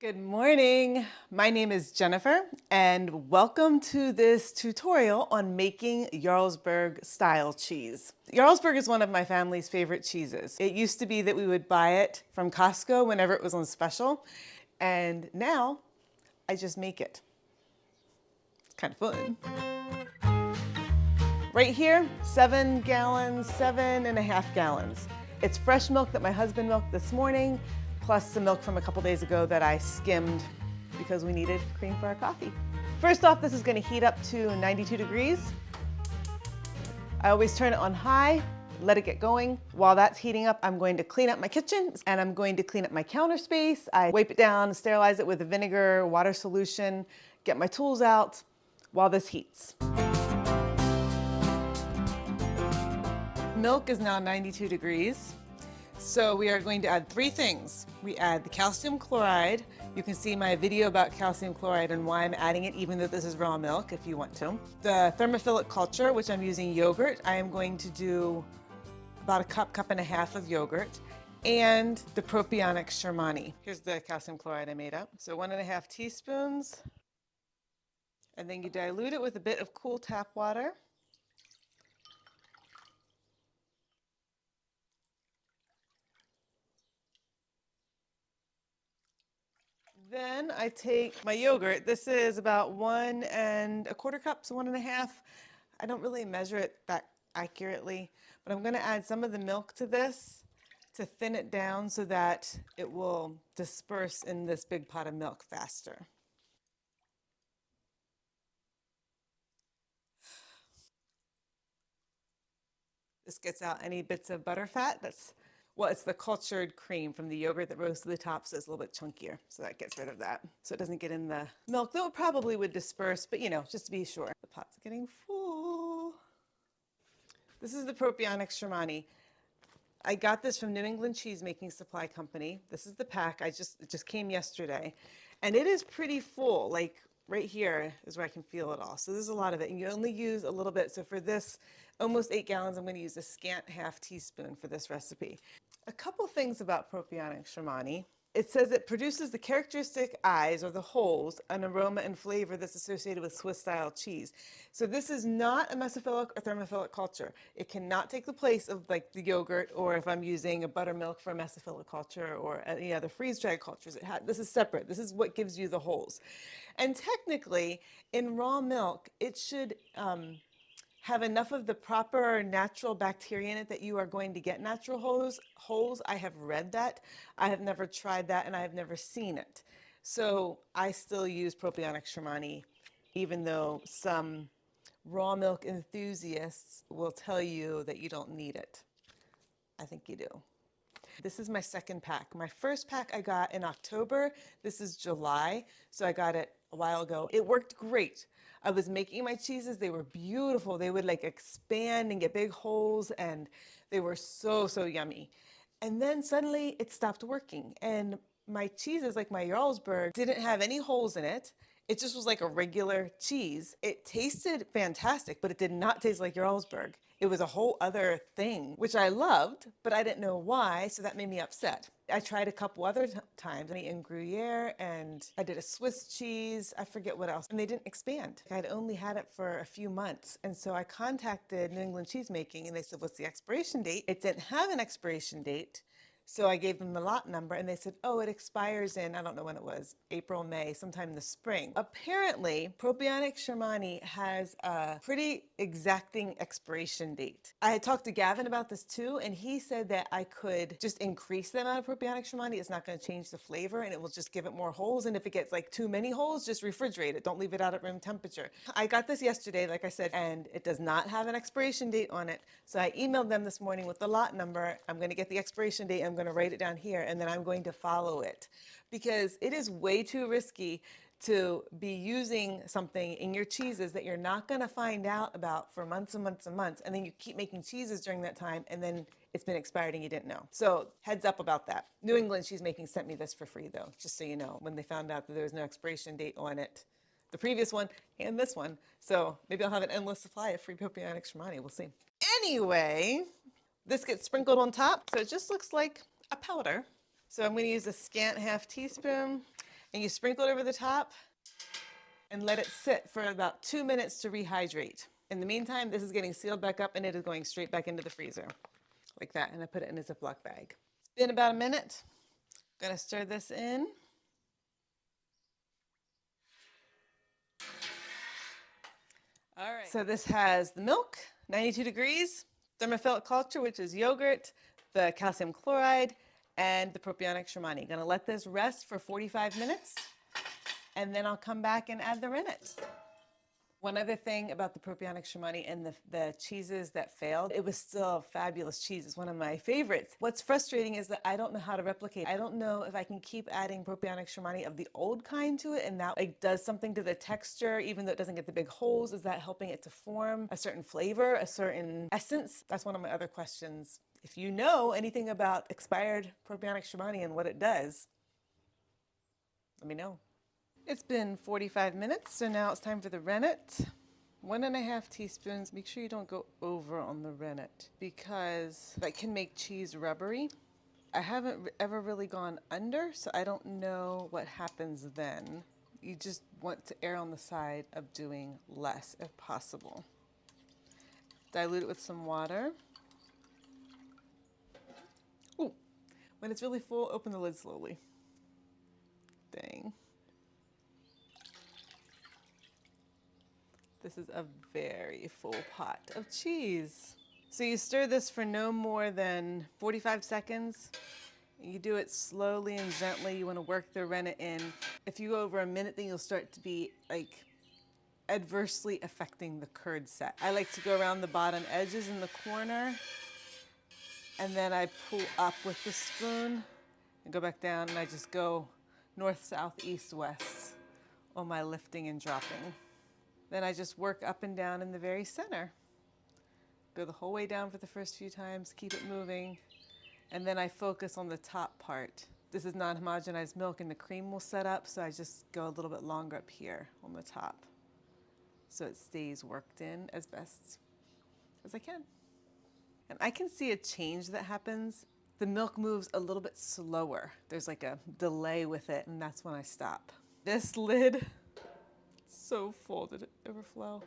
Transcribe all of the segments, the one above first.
Good morning. My name is Jennifer, and welcome to this tutorial on making Jarlsberg-style cheese. Jarlsberg is one of my family's favorite cheeses. It used to be that we would buy it from Costco whenever it was on special, and now I just make it. It's kind of fun. Right here, 7 gallons, 7.5 gallons. It's fresh milk that my husband milked this morning, plus some milk from a couple days ago that I skimmed because we needed cream for our coffee. First off, this is going to heat up to 92 degrees. I always turn it on high, let it get going. While that's heating up, I'm going to clean up my kitchen and I'm going to clean up my counter space. I wipe it down, sterilize it with a vinegar, water solution, get my tools out while this heats. Milk is now 92 degrees. So we are going to add 3 things. We add the calcium chloride. You can see my video about calcium chloride and why I'm adding it, even though this is raw milk, if you want to. The thermophilic culture, which I'm using yogurt. I am going to do about a cup and a half of yogurt. And the Propionic Shermanii. Here's the calcium chloride I made up. So 1.5 teaspoons. And then you dilute it with a bit of cool tap water. Then I take my yogurt. This is about 1.25 cups, 1.5. I don't really measure it that accurately, but I'm going to add some of the milk to this to thin it down so that it will disperse in this big pot of milk faster. This gets out any bits of butter fat. Well, it's the cultured cream from the yogurt that rose to the top, so it's a little bit chunkier. So that gets rid of that. So it doesn't get in the milk, though it probably would disperse, but just to be sure. The pot's getting full. This is the Propionic Shermanii. I got this from New England Cheese Making Supply Company. This is the pack. It just came yesterday. And it is pretty full. Like right here is where I can feel it all. So there's a lot of it. And you only use a little bit. So for this almost 8 gallons, I'm going to use a scant half teaspoon for this recipe. A couple things about Propionic Shermanii. It says it produces the characteristic eyes or the holes, an aroma and flavor that's associated with Swiss-style cheese. So this is not a mesophilic or thermophilic culture. It cannot take the place of like the yogurt, or if I'm using a buttermilk for a mesophilic culture or any other freeze-dried cultures. This is separate. This is what gives you the holes. And technically, in raw milk, it should have enough of the proper natural bacteria in it that you are going to get natural holes. I have read that. I have never tried that, and I have never seen it. So I still use Propionic Shermanii, even though some raw milk enthusiasts will tell you that you don't need it. I think you do. This is my second pack. My first pack I got in October. This is July, so I got it a while ago. It worked great. I was making my cheeses. They were beautiful. They would like expand and get big holes, and they were so, so yummy. And then suddenly it stopped working. And my cheeses, like my Jarlsberg, didn't have any holes in it. It just was like a regular cheese. It tasted fantastic, but it did not taste like Jarlsberg. It was a whole other thing, which I loved, but I didn't know why, so that made me upset. I tried a couple other times, in Gruyere, and I did a Swiss cheese, I forget what else, and they didn't expand. I'd only had it for a few months, and so I contacted New England Cheese Making, and they said, what's the expiration date? It didn't have an expiration date. So I gave them the lot number and they said, oh, it expires in, I don't know when it was, April, May, sometime in the spring. Apparently, Propionic Shermanii has a pretty exacting expiration date. I had talked to Gavin about this too, and he said that I could just increase the amount of Propionic Shermanii. It's not going to change the flavor and it will just give it more holes. And if it gets like too many holes, just refrigerate it. Don't leave it out at room temperature. I got this yesterday, like I said, and it does not have an expiration date on it. So I emailed them this morning with the lot number. I'm going to get the expiration date. I'm going to write it down here, and then I'm going to follow it, because it is way too risky to be using something in your cheeses that you're not going to find out about for months and months and months, and then you keep making cheeses during that time, and then it's been expired and you didn't know. So heads up about that. New England Cheese Making sent me this for free, though, just so you know, when they found out that there was no expiration date on it. The previous one and this one. So maybe I'll have an endless supply of free Propionic Shermanii. We'll see. Anyway, this gets sprinkled on top, so it just looks like a powder. So I'm going to use a scant half teaspoon, And you sprinkle it over the top and let it sit for about 2 minutes to rehydrate. In the meantime, this is getting sealed back up and it is going straight back into the freezer like that. And I put it in a Ziploc bag. It's been about a minute. Gonna stir this in. All right. So this has the milk, 92 degrees, thermophilic culture, which is yogurt, the calcium chloride, and the Propionic Shermanii. Gonna let this rest for 45 minutes, and then I'll come back and add the rennet. One other thing about the Propionic Shermanii and the cheeses that failed, it was still fabulous cheese. It's one of my favorites. What's frustrating is that I don't know how to replicate. I don't know if I can keep adding Propionic Shermanii of the old kind to it and that like does something to the texture, even though it doesn't get the big holes. Is that helping it to form a certain flavor, a certain essence? That's one of my other questions. If you know anything about expired Propionic Shermanii and what it does, let me know. It's been 45 minutes, so now it's time for the rennet. 1.5 teaspoons. Make sure you don't go over on the rennet because that can make cheese rubbery. I haven't ever really gone under, so I don't know what happens then. You just want to err on the side of doing less if possible. Dilute it with some water. Ooh, when it's really full, open the lid slowly. Dang. This is a very full pot of cheese. So you stir this for no more than 45 seconds. You do it slowly and gently. You want to work the rennet in. If you go over a minute, then you'll start to be like adversely affecting the curd set. I like to go around the bottom edges in the corner, and then I pull up with the spoon and go back down, and I just go north, south, east, west on my lifting and dropping. Then I just work up and down in the very center. Go the whole way down for the first few times, keep it moving, and then I focus on the top part. This is non-homogenized milk and the cream will set up, so I just go a little bit longer up here on the top so it stays worked in as best as I can. And I can see a change that happens. The milk moves a little bit slower. There's like a delay with it, and that's when I stop. This lid, so full. Did it overflow?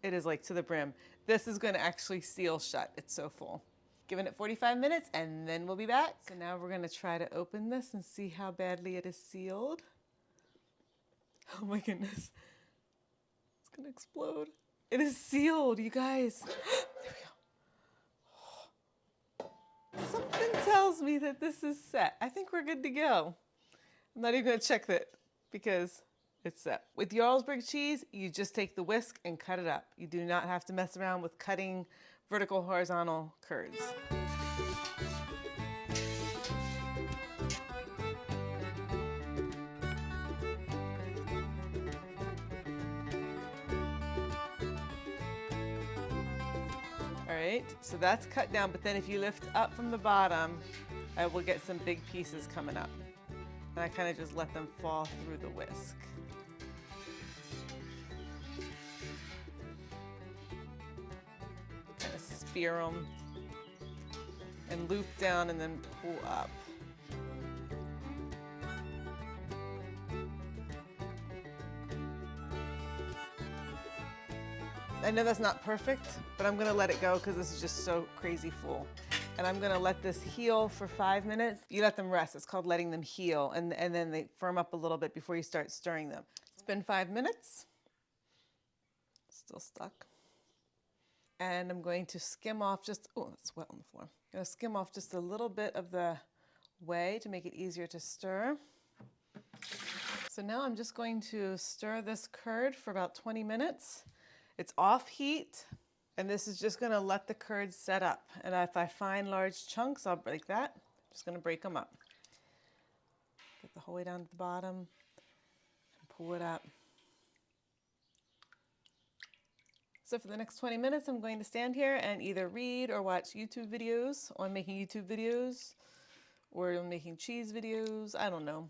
It is like to the brim. This is going to actually seal shut. It's so full. Giving it 45 minutes and then we'll be back. So now we're going to try to open this and see how badly it is sealed. Oh my goodness. It's going to explode. It is sealed, you guys. There we go. Something tells me that this is set. I think we're good to go. I'm not even going to check that because it's set. With Jarlsberg cheese, you just take the whisk and cut it up. You do not have to mess around with cutting vertical, horizontal curds. All right, so that's cut down, but then if you lift up from the bottom, I will get some big pieces coming up. And I kind of just let them fall through the whisk. Spear them and loop down and then pull up. I know that's not perfect, but I'm gonna let it go because this is just so crazy full. And I'm gonna let this heal for 5 minutes. You let them rest. It's called letting them heal. And then they firm up a little bit before you start stirring them. It's been 5 minutes. Still stuck. And I'm going to skim off just, oh, it's wet on the floor. I'm going to skim off just a little bit of the whey to make it easier to stir. So now I'm just going to stir this curd for about 20 minutes. It's off heat, and this is just going to let the curd set up. And if I find large chunks, I'll break that. I'm just going to break them up. Get the whole way down to the bottom and pull it up. So for the next 20 minutes, I'm going to stand here and either read or watch YouTube videos on making YouTube videos or on making cheese videos, I don't know.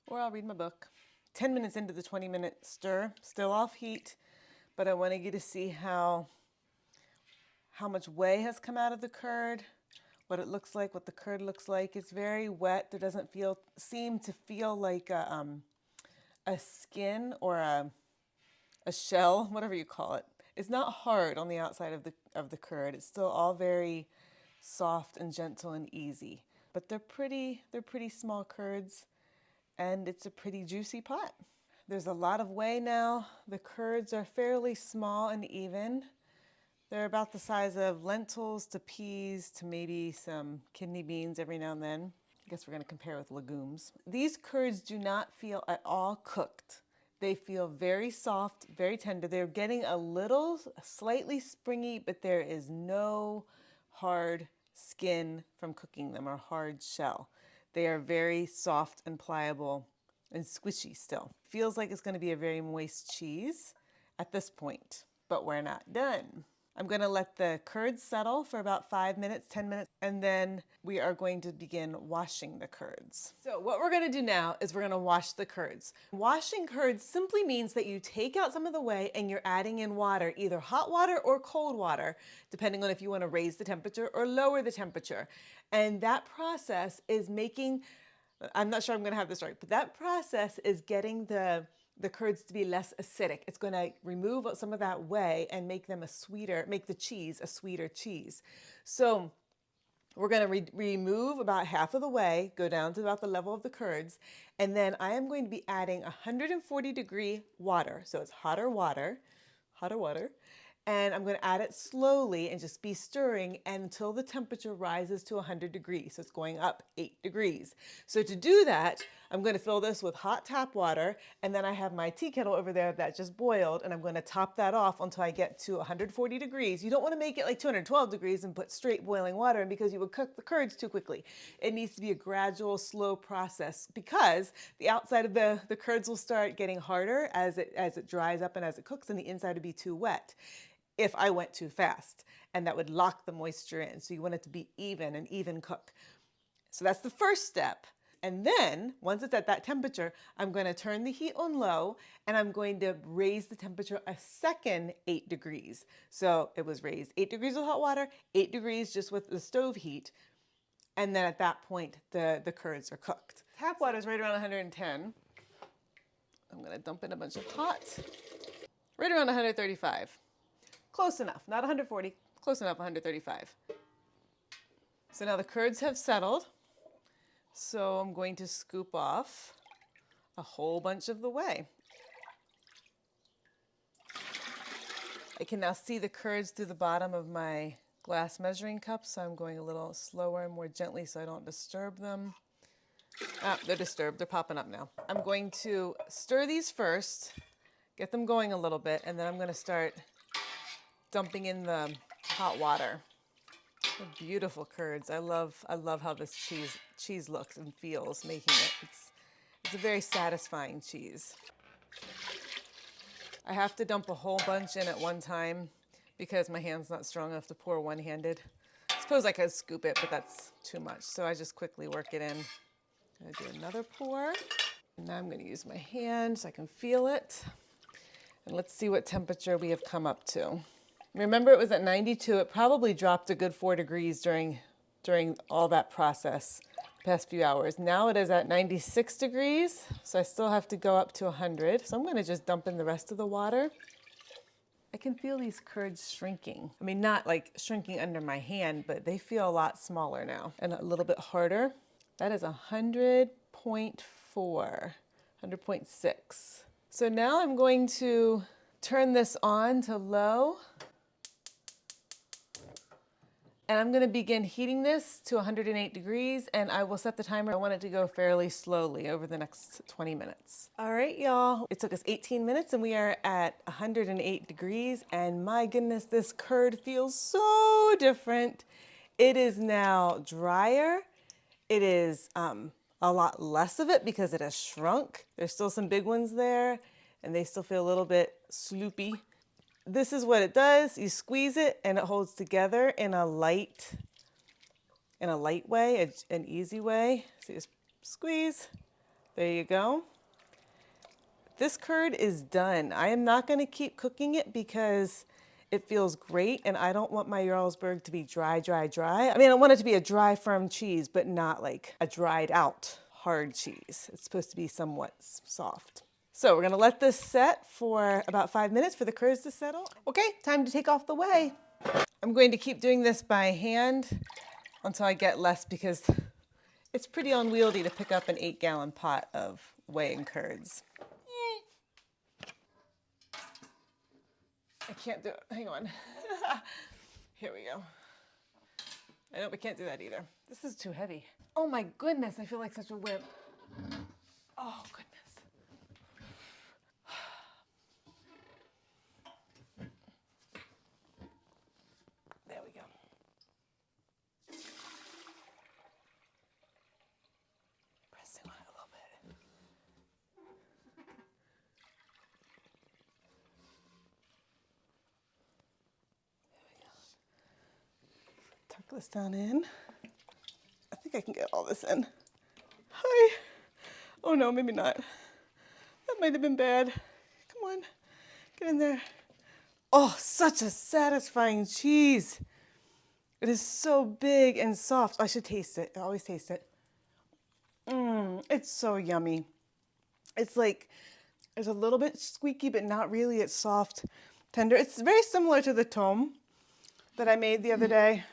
Or I'll read my book. 10 minutes into the 20-minute stir, still off heat, but I want to get to see how much whey has come out of the curd, what it looks like, what the curd looks like. It's very wet. There doesn't seem to feel like a skin or a shell, whatever you call it. It's not hard on the outside of the curd. It's still all very soft and gentle and easy. But they're pretty small curds, and it's a pretty juicy pot. There's a lot of whey now. The curds are fairly small and even. They're about the size of lentils to peas to maybe some kidney beans every now and then. I guess we're going to compare with legumes. These curds do not feel at all cooked. They feel very soft, very tender. They're getting a little slightly springy, but there is no hard skin from cooking them or hard shell. They are very soft and pliable and squishy still. Feels like it's going to be a very moist cheese at this point, but we're not done. I'm going to let the curds settle for about 5 minutes, 10 minutes, and then we are going to begin washing the curds. So what we're going to do now is we're going to wash the curds. Washing curds simply means that you take out some of the whey and you're adding in water, either hot water or cold water, depending on if you want to raise the temperature or lower the temperature. And that process is making, I'm not sure I'm going to have this right, but that process is getting the curds to be less acidic. It's going to remove some of that whey and make them make the cheese a sweeter cheese. So we're going to remove about half of the whey, go down to about the level of the curds, and then I am going to be adding 140-degree water. So it's hotter water, and I'm going to add it slowly and just be stirring until the temperature rises to 100 degrees. So it's going up 8 degrees. So to do that, I'm going to fill this with hot tap water, and then I have my tea kettle over there that just boiled, and I'm going to top that off until I get to 140 degrees. You don't want to make it like 212 degrees and put straight boiling water in, because you would cook the curds too quickly. It needs to be a gradual, slow process, because the outside of the curds will start getting harder as it dries up and as it cooks, and the inside would be too wet if I went too fast, and that would lock the moisture in. So you want it to be an even cook. So that's the first step. And then once it's at that temperature, I'm going to turn the heat on low, and I'm going to raise the temperature a second 8 degrees. So it was raised 8 degrees with hot water, 8 degrees just with the stove heat. And then at that point, the curds are cooked. Tap water is right around 110. I'm going to dump in a bunch of hot, right around 135. Close enough, not 140, close enough, 135. So now the curds have settled. So I'm going to scoop off a whole bunch of the whey. I can now see the curds through the bottom of my glass measuring cup, so I'm going a little slower and more gently so I don't disturb them. Ah, they're disturbed, they're popping up now. I'm going to stir these first, get them going a little bit, and then I'm going to start dumping in the hot water. They're beautiful curds. I love how this cheese looks and feels making it. It's a very satisfying cheese. I have to dump a whole bunch in at one time because my hand's not strong enough to pour one-handed. I suppose I could scoop it, but that's too much. So I just quickly work it in. I'm gonna do another pour. And now I'm gonna use my hand so I can feel it. And let's see what temperature we have come up to. Remember, it was at 92. It probably dropped a good 4 degrees during all that process the past few hours. Now it is at 96 degrees, so I still have to go up to 100. So I'm going to just dump in the rest of the water. I can feel these curds shrinking. I mean, not like shrinking under my hand, but they feel a lot smaller now and a little bit harder. That is 100.4, 100.6. So now I'm going to turn this on to low. And I'm going to begin heating this to 108 degrees, and I will set the timer. I want it to go fairly slowly over the next 20 minutes. All right, y'all. It took us 18 minutes, and we are at 108 degrees, and my goodness, this curd feels so different. It is now drier. It is a lot less of it because it has shrunk. There's still some big ones there, and they still feel a little bit sloopy. This is what it does. You squeeze it and it holds together in a light way, an easy way. So you just squeeze. There you go. This curd is done. I am not going to keep cooking it because It feels great, and I don't want my Jarlsberg to be dry, dry, dry. I mean, I want it to be a dry, firm cheese, but not like a dried out hard cheese. It's supposed to be somewhat soft. So we're gonna let this set for about 5 minutes for the curds to settle. Okay, time to take off the whey. I'm going to keep doing this by hand until I get less, because it's pretty unwieldy to pick up an 8-gallon pot of whey and curds. I can't do it. Hang on. Here we go. I know we can't do that either. This is too heavy. Oh my goodness, I feel like such a wimp. Oh goodness. There we go. Pressing on it a little bit. Tuck this down in. I think I can get all this in. Hi. Oh no, maybe not. That might have been bad. Come on, get in there. Oh, such a satisfying cheese. It is so big and soft. I should taste it. I always taste it. It's so yummy. It's like, it's a little bit squeaky, but not really. It's soft, tender. It's very similar to the temp that I made the other day.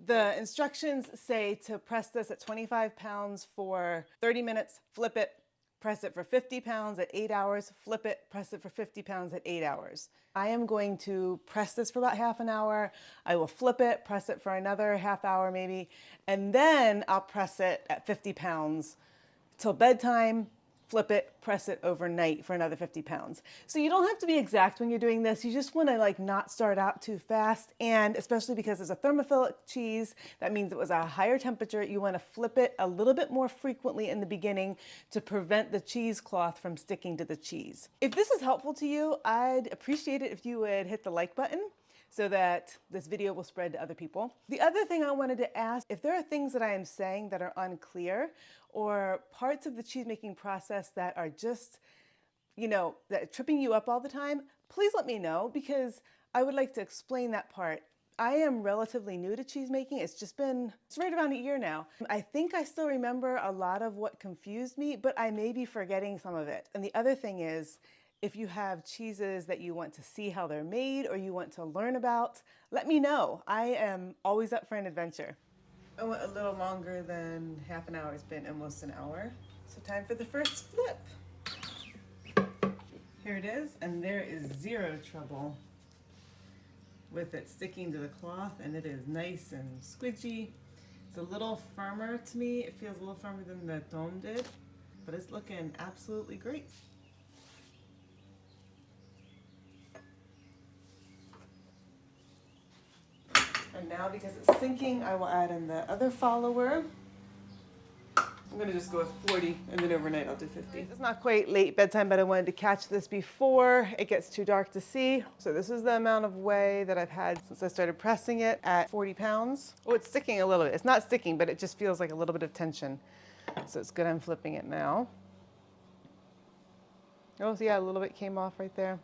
The instructions say to press this at 25 pounds for 30 minutes, flip it, press it for 50 pounds at 8 hours, flip it, press it for 50 pounds at 8 hours. I am going to press this for about half an hour. I will flip it, press it for another half hour maybe, and then I'll press it at 50 pounds till bedtime, flip it, press it overnight for another 50 pounds. So you don't have to be exact when you're doing this. You just want to like not start out too fast. And especially because it's a thermophilic cheese, that means it was a higher temperature. You want to flip it a little bit more frequently in the beginning to prevent the cheesecloth from sticking to the cheese. If this is helpful to you, I'd appreciate it if you would hit the like button so that this video will spread to other people. The other thing I wanted to ask, if there are things that I am saying that are unclear or parts of the cheese making process that are just, you know, that are tripping you up all the time, please let me know, because I would like to explain that part. I am relatively new to cheese making. It's right around a year now. I think I still remember a lot of what confused me, but I may be forgetting some of it. And the other thing is, if you have cheeses that you want to see how they're made or you want to learn about, let me know. I am always up for an adventure. I went a little longer than half an hour. It's been almost an hour. So time for the first flip. Here it is, and there is zero trouble with it sticking to the cloth, and it is nice and squidgy. It's a little firmer to me. It feels a little firmer than the temp did, but it's looking absolutely great. And now, because it's sinking, I will add in the other follower. I'm gonna just go with 40, and then overnight I'll do 50. It's not quite late bedtime, but I wanted to catch this before it gets too dark to see. So this is the amount of whey that I've had since I started pressing it at 40 pounds. Oh, it's sticking a little bit. It's not sticking, but it just feels like a little bit of tension. So it's good I'm flipping it now. Oh, yeah, a little bit came off right there.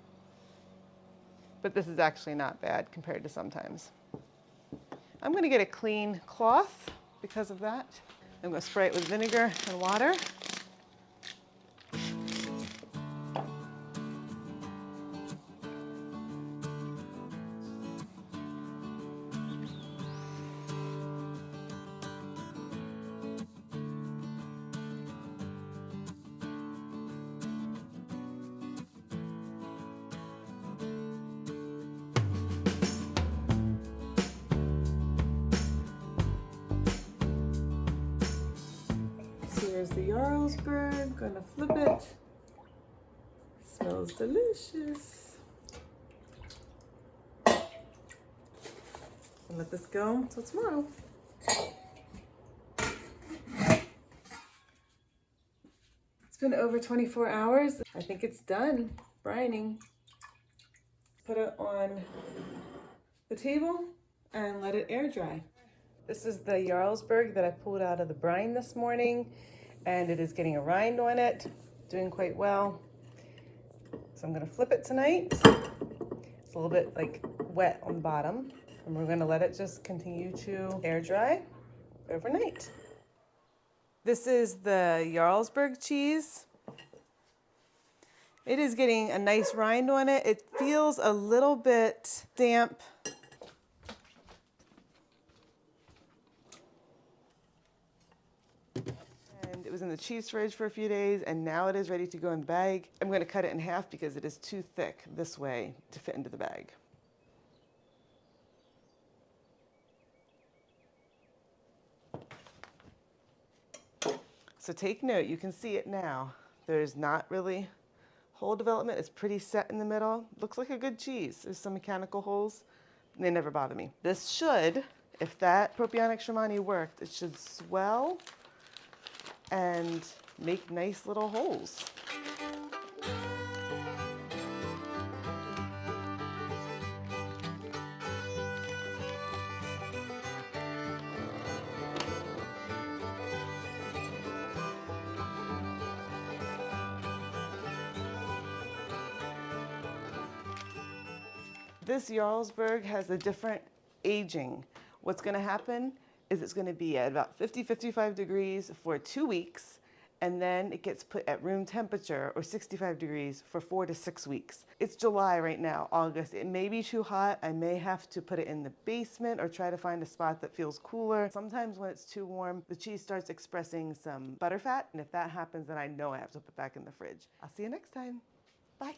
But this is actually not bad compared to sometimes. I'm gonna get a clean cloth because of that. I'm gonna spray it with vinegar and water. Here's the Jarlsberg, gonna flip it. Smells delicious. And let this go until tomorrow. It's been over 24 hours. I think it's done brining. Put it on the table and let it air dry. This is the Jarlsberg that I pulled out of the brine this morning, and it is getting a rind on it, doing quite well. So I'm gonna flip it tonight. It's a little bit like wet on the bottom, and we're gonna let it just continue to air dry overnight. This is the Jarlsberg cheese. It is getting a nice rind on it. It feels a little bit damp. And it was in the cheese fridge for a few days, and now it is ready to go in the bag. I'm going to cut it in half because it is too thick this way to fit into the bag. So take note, you can see it now. There's not really hole development. It's pretty set in the middle. Looks like a good cheese. There's some mechanical holes. They never bother me. This should, if that Propionic Shermanii worked, it should swell and make nice little holes. This Jarlsberg has a different aging. What's gonna happen is it's gonna be at about 50, 55 degrees for 2 weeks, and then it gets put at room temperature or 65 degrees for 4 to 6 weeks. It's July right now, August. It may be too hot. I may have to put it in the basement or try to find a spot that feels cooler. Sometimes when it's too warm, the cheese starts expressing some butterfat, and if that happens, then I know I have to put it back in the fridge. I'll see you next time. Bye.